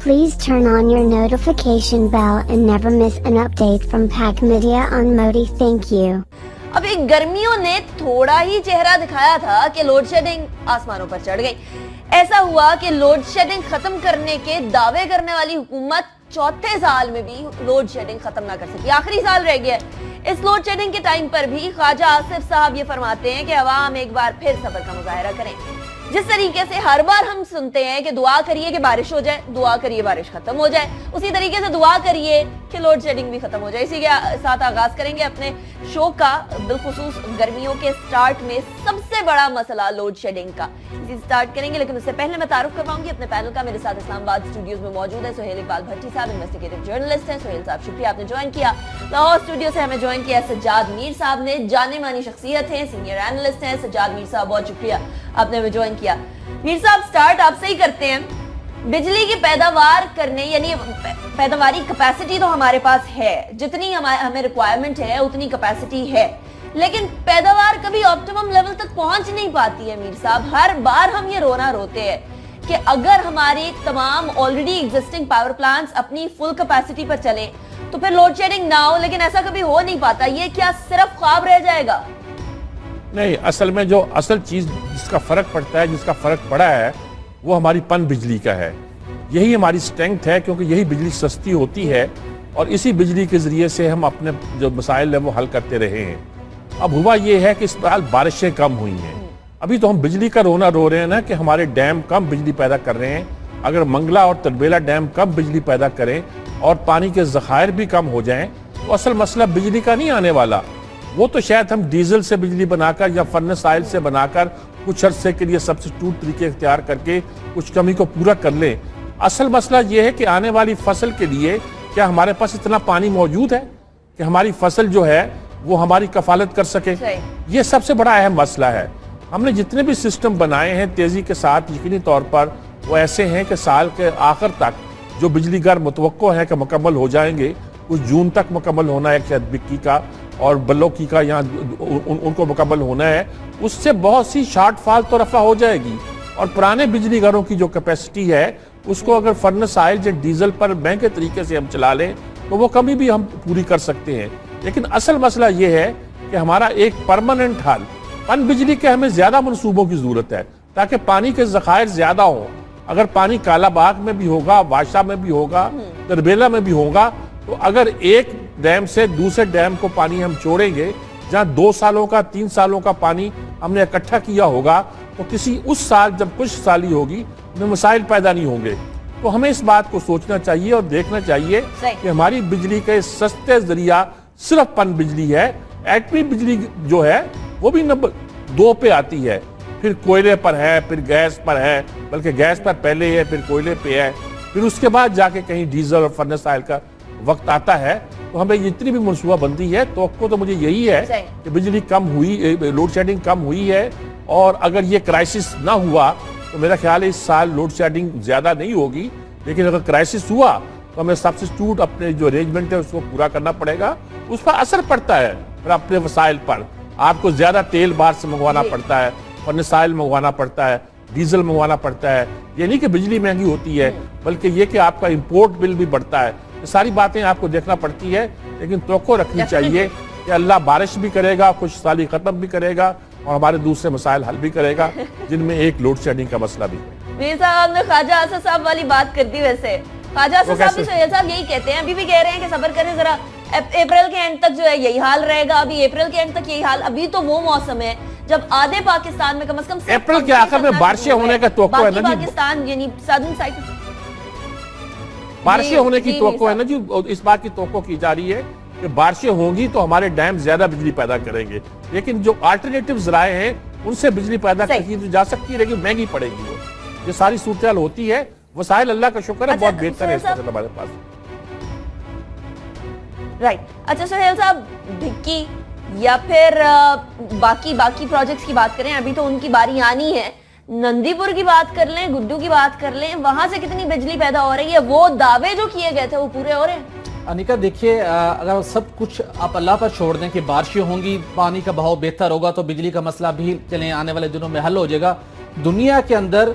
Please turn on your notification bell and never miss an update from Pack Media on Modi. Thank you. अभी गर्मियों ने थोड़ा ही चेहरा दिखाया था कि लोड शेडिंग आसमानों पर चढ़ गई। ऐसा हुआ कि लोड शेडिंग खत्म करने के दावे करने वाली हुकूमत चौथे साल में भी लोड शेडिंग खत्म ना कर सकी, आखिरी साल रह गया। इस लोड शेडिंग के टाइम पर भी ख्वाजा आसिफ साहब ये फरमाते हैं कि अवाम एक बार फिर सब्र का मुजाहिरा करें। जिस तरीके से हर बार हम सुनते हैं कि दुआ करिए कि बारिश हो जाए, दुआ करिए बारिश खत्म हो जाए, उसी तरीके से दुआ करिए कि लोड शेडिंग भी खत्म हो जाए। इसी के साथ आगाज करेंगे अपने शो का, बिलखुसूस गर्मियों के स्टार्ट में सबसे बड़ा मसला लोड शेडिंग का। इसी स्टार्ट करेंगे, लेकिन उससे पहले मैं तारुफ करवाऊंगी अपने पैनल का। मेरे साथ इस्लामाबाद स्टूडियोज में मौजूद है सुहेल इकबाल भट्टी साहब, इन्वेस्टिगेटिव जर्नलिस्ट हैं। सुहेल साहब शुक्रिया आपने ज्वाइन किया। लाहौर स्टूडियो से हमें ज्वाइन किया सज्जाद मीर साहब ने, जाने मानी शख्सियत हैं, सीनियर एनालिस्ट हैं। सज्जाद मीर साहब बहुत शुक्रिया आपने हमें ज्वाइन किया। मीर साहब स्टार्ट आपसे ही करते हैं। बिजली की पैदावार करने, यानी पैदावारी कैपेसिटी तो हमारे पास है, जितनी हमें रिक्वायरमेंट है उतनी कैपेसिटी है, लेकिन पैदावार कभी ऑप्टिमम लेवल तक पहुंच नहीं पाती है। मीर साहब हर बार हम ये रोना रोते हैं कि अगर हमारी तमाम ऑलरेडी एग्जिस्टिंग पावर प्लांट्स अपनी फुल कैपेसिटी पर चले तो फिर लोड शेडिंग ना हो, लेकिन ऐसा कभी हो नहीं पाता। ये क्या सिर्फ ख्वाब रह जाएगा? नहीं, असल में जो असल चीज जिसका फर्क पड़ता है, जिसका फर्क पड़ा है, वो हमारी पन बिजली का है। यही हमारी स्ट्रेंथ है, क्योंकि यही बिजली सस्ती होती है और इसी बिजली के जरिए से हम अपने जो मसाइल है वो हल करते रहे हैं। अब हुआ ये है कि इस साल बारिशें कम हुई हैं। अभी तो हम बिजली का रोना रो रहे हैं ना कि हमारे डैम कम बिजली पैदा कर रहे हैं। अगर मंगला और तरबेला डैम कम बिजली पैदा करें और पानी के ज़खायर भी कम हो जाएं तो असल मसला बिजली का नहीं आने वाला। वो तो शायद हम डीजल से बिजली बनाकर या फर्नेस ऑयल से बनाकर कुछ अरसे के लिए सब्स्टिट्यूट तरीके इख्तियार करके कुछ कमी को पूरा कर लें। असल मसला ये है कि आने वाली फसल के लिए क्या हमारे पास इतना पानी मौजूद है कि हमारी फसल जो है वो हमारी कफालत कर सके। ये सबसे बड़ा अहम मसला है। हमने जितने भी सिस्टम बनाए हैं तेजी के साथ यकीनी तौर पर वो ऐसे हैं कि साल के आखिर तक जो बिजली घर मुतवक्को है कि मुकम्मल हो जाएंगे, कुछ जून तक मुकम्मल होना है शायद बिक्की का और बल्लोकी का यहाँ उनको मुकम्मल होना है। उससे बहुत सी शॉर्टफॉल तो रफा हो जाएगी और पुराने बिजली घरों की जो कैपेसिटी है उसको अगर फर्नेस ऑयल या डीजल पर महंगे तरीके से हम चला लें तो वो कमी भी हम पूरी कर सकते हैं। लेकिन असल मसला ये है कि हमारा एक परमानेंट हल, पन बिजली के हमें ज्यादा मनसूबों की जरूरत है ताकि पानी के ज़खायर ज्यादा हो। अगर पानी कालाबाग में भी होगा, वाशा में भी होगा, तरबेला में भी होगा, तो अगर एक डैम से दूसरे डैम को पानी हम छोड़ेंगे जहां 2 सालों का 3 सालों का पानी हमने इकट्ठा किया होगा तो किसी उस साल जब कुछ साली होगी उनमें मसाइल पैदा नहीं होंगे। तो हमें इस बात को सोचना चाहिए और देखना चाहिए कि हमारी बिजली के सस्ते जरिया सिर्फ पन बिजली है। एटमी बिजली जो है वो भी नंबर 2 पे आती है, फिर कोयले पर है, फिर गैस पर है, बल्कि गैस पर पहले है, फिर कोयले पे है, फिर उसके बाद जाके कहीं डीजल और फर्नेस ऑयल का वक्त आता है। तो हमें जितनी भी मनसूबा बंदी है तो मुझे यही है कि बिजली कम हुई, लोड शेडिंग कम हुई है और अगर ये क्राइसिस ना हुआ तो मेरा ख्याल है इस साल लोड शेडिंग ज्यादा नहीं होगी। लेकिन अगर क्राइसिस हुआ तो हमें सब्स्टिट्यूट अपने जो अरेंजमेंट है उसको पूरा करना पड़ेगा। उस पर असर पड़ता है फिर अपने वसाइल पर। आपको ज्यादा तेल बाहर से मंगवाना पड़ता है, फर्नेस ऑयल मंगवाना पड़ता है, डीजल मंगवाना पड़ता है। ये नहीं कि बिजली महंगी होती है, बल्कि ये कि आपका इंपोर्ट बिल भी बढ़ता है। ये सारी बातें आपको देखना पड़ती है, लेकिन तवक्को रखनी चाहिए कि अल्लाह बारिश भी करेगा, खुश साली खत्म भी करेगा और हमारे दूसरे मसाइल हल भी करेगा, जिनमें एक लोड शेडिंग का मसला भी है। मीर साहब ने ख्वाजा आसिफ साहब वाली बात कर दी। वैसे ख्वाजा आसिफ साहब भी सुहेल साहब यही कहते हैं, अभी भी कह रहे हैं कि सब्र करें जरा, अप्रैल के एंड तक जो है यही हाल रहेगा। अभी अप्रैल के एंड तक यही हाल, अभी तो वो मौसम है जब आधे पाकिस्तान में कम से कम अप्रैल के आखिर में बारिशें होने का तवक्को है ना जी, पाकिस्तान यानी सदर्न साइड बारिशें होने की तवक्को है ना जी। इस बात की तवक्को की जा रही है कि बारिशें होंगी तो हमारे डैम ज्यादा बिजली पैदा करेंगे, लेकिन जो अल्टरनेटिव जराए हैं उनसे बिजली पैदा की तो जा सकती है, लेकिन महंगी पड़ेगी। वो ये सारी सूरत होती है। वसाइल अल्लाह का शुक्र है बहुत बेहतर है हमारे पास। राइट, अच्छा सुहेल साहब, भिक्की या फिर बाकी प्रोजेक्ट्स की बात करें, अभी तो उनकी बारी आनी है। नंदीपुर की बात कर लें, गुड्डू की बात कर लें, वहां से कितनी बिजली पैदा हो रही है? वो दावे जो किए गए थे वो पूरे हो रहे हैं? अनिका देखिए, अगर सब कुछ आप अल्लाह पर छोड़ दें कि बारिशें होंगी, पानी का बहाव बेहतर होगा तो बिजली का मसला भी चलें आने वाले दिनों में हल हो जाएगा। दुनिया के अंदर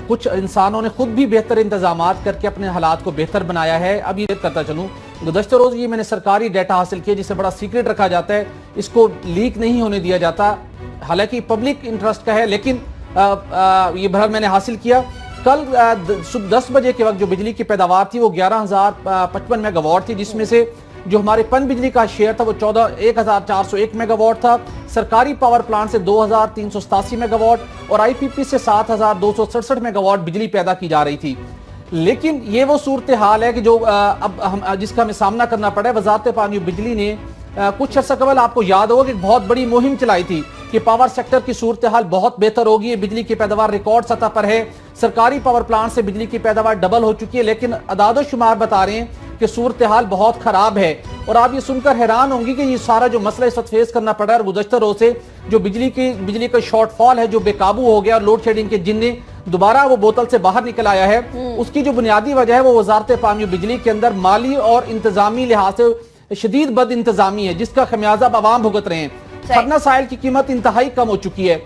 कुछ इंसानों ने खुद भी बेहतर इंतजामात करके अपने हालात को बेहतर बनाया है। अब ये करता चलूँ, गुज़श्ता रोज़ ये मैंने सरकारी डाटा हासिल किया जिसे बड़ा सीक्रेट रखा जाता है, इसको लीक नहीं होने दिया जाता, हालांकि पब्लिक इंटरेस्ट का है, लेकिन ये बहरहाल मैंने हासिल किया। कल सुबह 10 बजे के वक्त जो बिजली की पैदावार थी वो 11,055 मेगावाट थी, जिसमें से जो हमारे पन बिजली का शेयर था वो 1,401 मेगावाट था, सरकारी पावर प्लांट से 2,387 मेगावाट और आईपीपी से 7,267 मेगावाट बिजली पैदा की जा रही थी। लेकिन ये वो सूरत हाल है कि जो अब हम जिसका हमें सामना करना पड़ा है। वजारत पानी और बिजली ने कुछ अर्सा कबल आपको याद होगा कि बहुत बड़ी मुहिम चलाई थी कि पावर सेक्टर की सूरत हाल बहुत बेहतर होगी, बिजली की पैदावार रिकॉर्ड सतह पर है, सरकारी पावर प्लांट से बिजली की पैदावार डबल हो चुकी है, लेकिन अदाद शुमार बता रहे हैं कि सूरत हाल बहुत खराब है। और आप ये सुनकर हैरान होंगी कि ये सारा जो मसला इस वक्त फेस करना पड़ा है और गुज़श्ता रोज से जो बिजली का शॉर्टफॉल है जो बेकाबू हो गया और लोड शेडिंग के जिन्ने दोबारा वो बोतल से बाहर निकल आया है, उसकी जो बुनियादी वजह है वो वजारत पानी और बिजली के अंदर माली और इंतजामी लिहाज से शदीद बद इंतजामी है, जिसका खमियाजा अब आवाम भुगत रहे हैं। फरनास ऑयल की कीमत इंतहाई कम हो चुकी है।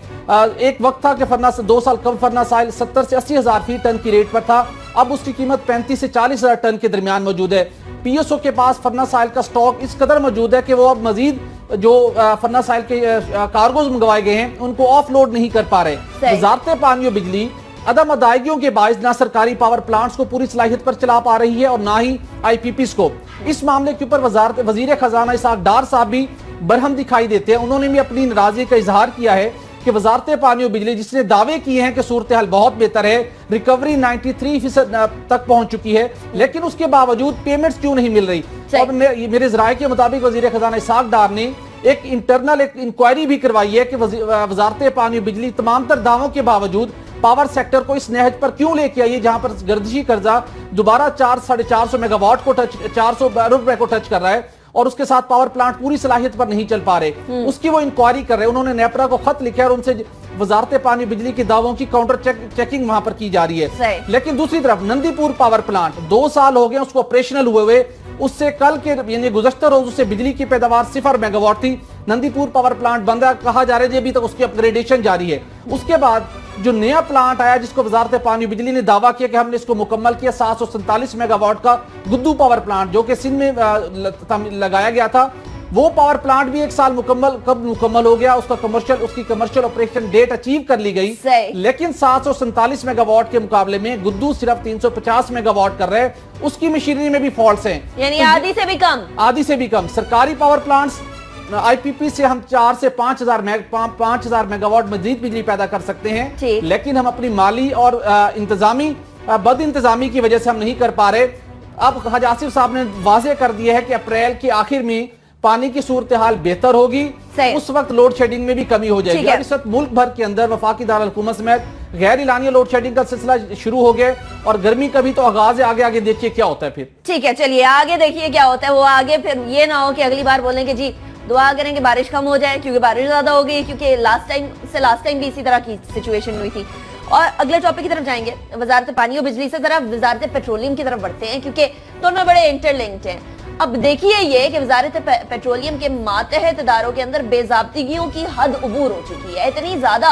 एक वक्त था कि फरनास 2 साल कम फरनास ऑयल 70 से 80 हजार फी टन की रेट पर था, अब उसकी कीमत 35 से 40 हजार टन के दरमियान मौजूद है। पीएसओ के पास फरनास ऑयल का स्टॉक इस कदर मौजूद है कि वो अब मजीद जो फरनास ऑयल के कार्गोज मंगवाए गए हैं उनको ऑफ लोड नहीं कर पा रहे। वजारत पानी और बिजली अदम अदायगियों के बायस ना सरकारी पावर प्लांट्स को पूरी सलाहियत पर चला पा रही है और ना ही आईपीपीस को। इस मामले के ऊपर वजीर खजाना इसहाक डार साहब भी बरहम दिखाई देते हैं। उन्होंने भी अपनी नाराजगी का इजहार किया है कि वजारत पानी और बिजली जिसने दावे किए हैं कि सूरत हाल बहुत बेहतर है, रिकवरी 93% तक पहुंच चुकी है, लेकिन उसके बावजूद पेमेंट्स क्यों नहीं मिल रही। और मेरे ज़राए के मुताबिक वजीर खजाना इसहाक डार ने एक इंटरनल इंक्वायरी भी करवाई है कि वजारत पानी और बिजली तमाम तर दावों के बावजूद पावर सेक्टर को इस नहज पर क्यों लेके आई है जहां पर गर्दिशी कर्जा दोबारा 400-450 मेगावाट को 400 अरब रुपए को टच कर रहा है और उसके साथ पावर प्लांट पूरी सलाहियत पर नहीं चल पा रहे। उसकी वो इंक्वायरी कर रहे हैं। उन्होंने नेपरा को खत लिखा है और उनसे वजारत पानी बिजली के दावों की काउंटर चेकिंग वहां पर की जा रही है। लेकिन दूसरी तरफ नंदीपुर पावर प्लांट 2 साल हो गए उसको ऑपरेशनल हुए, उससे कल के यानी गुज़श्ता रोज उससे बिजली की पैदावार 0 मेगावाट थी। नंदीपुर पावर प्लांट बंद कहा जा रहा है, अभी तक उसकी अपग्रेडेशन जारी है। उसके बाद जो नया प्लांट आया जिसको वजारत पानी बिजली ने दावा किया कि हमने इसको मुकम्मल किया 747 मेगावाट का गुद्दू पावर प्लांट जो कि सिंध में लगाया गया था, वो पावर प्लांट भी 1 साल कब मुकम्मल हो गया, उसकी कमर्शियल ऑपरेशन डेट अचीव कर ली गई। लेकिन 747 मेगावाट के मुकाबले में गुद्दू सिर्फ 350 मेगावाट कर रहे हैं, उसकी मशीनरी में भी फॉल्ट्स हैं, यानी आधी से भी कम। सरकारी पावर प्लांट्स आईपीपी से हम 4 से 5,000 मेगावाट मजीद बिजली पैदा कर सकते हैं, लेकिन हम अपनी माली और बद इंतजामी की वजह से हम नहीं कर पा रहे। अब हज आसिफ साहब ने वाजे कर दिया है कि अप्रैल के आखिर में पानी की सूरत हाल बेहतर होगी, उस वक्त लोड शेडिंग में भी कमी हो जाएगी। इस वक्त मुल्क भर के अंदर वफाकी दारुल हुकूमत समेत गैर इलानी लोड शेडिंग का सिलसिला शुरू हो गया और गर्मी का भी तो आगाज है। आगे देखिए क्या होता है फिर। ठीक है, चलिए आगे देखिए क्या होता है। वो आगे फिर ये ना हो कि अगली बार बोलेंगे जी दुआ करेंगे बारिश कम हो जाए, क्योंकि बारिश ज्यादा हो गई, क्योंकि लास्ट टाइम भी इसी तरह की सिचुएशन हुई थी। और अगले टॉपिक की तरफ जाएंगे, वजारत पानी और बिजली से जरा वजारत पेट्रोलियम की तरफ बढ़ते हैं क्योंकि दोनों बड़े इंटरलिंक्ड हैं। अब देखिए ये कि वजारत पेट्रोलियम के मातहत इदारों के अंदर बेजाब्तिगियों की हद उबूर हो चुकी है। इतनी ज्यादा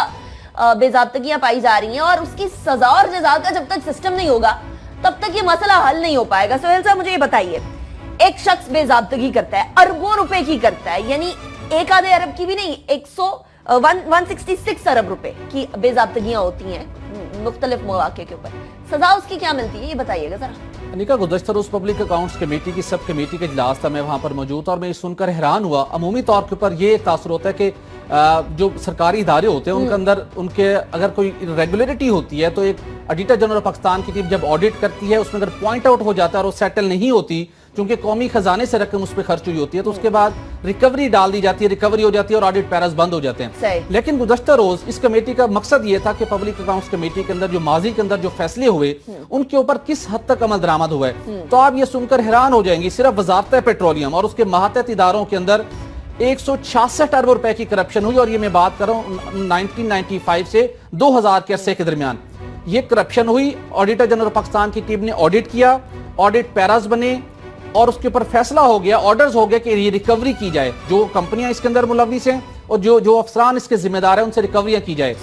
बेजाब्तिगियां पाई जा रही हैं और उसकी सजा और जजा का जब तक सिस्टम नहीं होगा तब तक ये मसला हल नहीं हो पाएगा। सोहेल साहब मुझे ये बताइए, एक शख्स बेजाब्तगी करता है, अरबों रुपए की करता है, यानी 1 आधे अरब की भी नहीं, 166 अरब रुपए की बेजाब्तगियां होती हैं मुख्तलिफ मौके के ऊपर, सजा उसकी क्या मिलती है ये बताइएगा जरा। अनिका, गुज़श्ता रोज पब्लिक अकाउंट्स कमेटी की सब कमेटी का इजलास था, मैं वहां पर मौजूद था और मैं सुनकर हैरान हुआ। अमूमी तौर के ऊपर ये तासुर होता है कि जो सरकारी इदारे होते हैं उनके अंदर उनके अगर कोई इरेगुलरिटी होती है तो एक ऑडिटर जनरल पाकिस्तान की टीम जब ऑडिट करती है उसमें अगर पॉइंट आउट हो जाता है और वो सेटल नहीं होती क्योंकि कौमी खजाने से रकम उस पर खर्च हुई होती है तो उसके बाद रिकवरी डाल दी जाती है, रिकवरी हो जाती है और ऑडिट पैरास बंद हो जाते हैं। लेकिन गुज़श्ता रोज इस कमेटी का मकसद ये था कि पब्लिक अकाउंट्स कमेटी के अंदर जो माजी के अंदर जो फैसले हुए उनके ऊपर किस हद तक अमल दरामद हुआ है। तो आप ये सुनकर हैरान हो जाएंगे, सिर्फ वजारत पेट्रोलियम और उसके मातहत इदारों के अंदर 166 अरब रुपए की करप्शन हुई और ये मैं बात कर रहा हूँ 1995 से 2000 के अरसे के दरमियान ये करप्शन हुई। ऑडिटर जनरल पाकिस्तान की टीम ने ऑडिट किया, ऑडिट पैरास बने और उसके ऊपर फैसला हो गया, ऑर्डर्स हो गए कि ये रिकवरी की जाए, जो कंपनियां इसके अंदर मुलविस हैं और जो अफसरान इसके जिम्मेदार हैं उनसे रिकवरियां की जाए।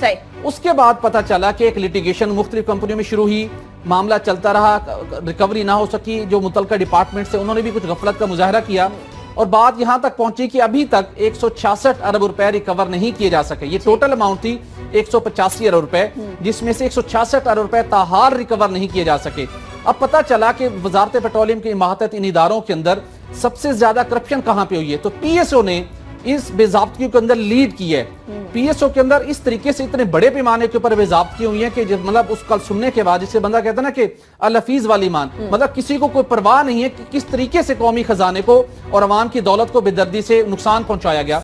اس کے بعد پتہ چلا کہ ایک لیٹیگیشن مختلف کمپنیوں میں شروع ہوئی، معاملہ چلتا رہا، ریکوری نہ ہو سکی، جو متعلقہ ڈپارٹمنٹ سے انہوں نے بھی کچھ غفلت کا مظاہرہ کیا، اور بات یہاں تک پہنچی کہ ابھی تک 166 ارب روپے ریکور نہیں کیے جا سکے۔ یہ ٹوٹل اماؤنٹ تھی 185 ارب روپے، جس میں سے 166 ارب روپے تاحال ریکور نہیں کیے جا سکے۔ اب پتہ چلا کہ وزارت پیٹرولیم کے ماتحت ان اداروں کے اندر سب سے زیادہ کرپشن کہاں پہ ہوئی ہے، تو پی ایس او نے اس بے ضابطگی کے اندر لیڈ کی ہے۔ پی ایس او کے اندر اس طریقے سے اتنے بڑے پیمانے کے اوپر بے ضابطگی ہوئی ہیں کہ مطلب اس کل سننے کے بعد جسے بندہ کہتا ہے نا کہ الحفیظ والی مان، مطلب کسی کو کوئی پرواہ نہیں ہے کہ کس طریقے سے قومی خزانے کو اور عوام کی دولت کو بے دردی سے نقصان پہنچایا گیا۔